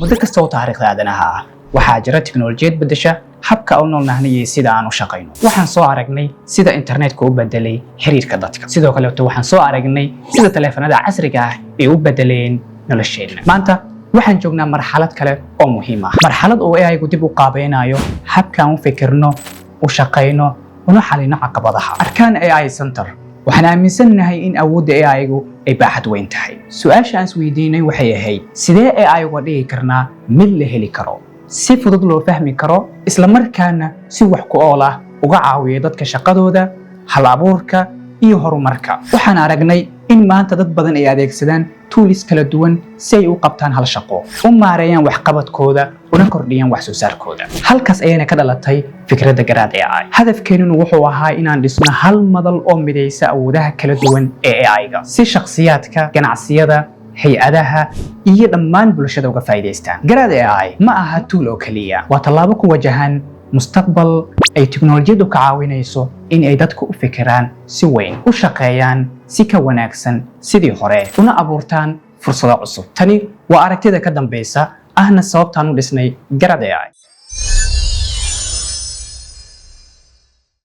muddo kasta oo taariikhda aadanaha ah waxaa jira tiknoolajiyad beddesha habka u noolnahay iyo sida aan u shaqayno. Waxaan soo aragnay sida internetka u bedelay xiriirka dadka. Sidoo kale waxaan soo aragnay sida taleefanada casriga ah ay u bedeleen nolosheena. Maanta waxaan joognaa marxalad kale oo muhiim ah. Marxalad oo AI-gu dib u qaabaynayo habka aan u fikirno, u shaqayno, una xalino caqabadaha. Arkaan AI Center waxaan aaminsanahay in awoodda AI-gu ay baaxad weyn tahay. Su'aasha aan isweydiinay waxay ahayd sidee AI uga dhigi karnaa mid la heli karo, si fudud loo fahmi karo, isla markaana si wax ku ool ah uga caawiyo dadka shaqadooda, hal abuurka iyo horumarka. Waxaan aragnay in maanta dad badan ay adeegsadaan tools kala duwan si ay u qabtaan hal shaqo, u maareeyaan waxqabadkooda, una kordhiyaan wax soo saarkooda. Halkaas ayayna ka dhalatay fikradda Garaad AI. Hadafkeennu wuxuu ahaa inaan dhisno hal madal oo midaysa awoodaha kala duwan ee AI-ga si shakhsiyaadka, ganacsiyada, hay'adaha iyo dhammaan bulshada uga faa'iidaystaan. Garaad AI ma aha tool oo kaliya, waa tallaabo ku wajahan mustaqbal ay tiknoolajiyadu ka caawinayso in ay dadku u fikiraan si weyn, u shaqeeyaan si ka wanaagsan sidii hore, una abuurtaan fursado cusub. Tani waa aragtida ka dambaysa ahna sababtaan u dhisnay Garaad AI.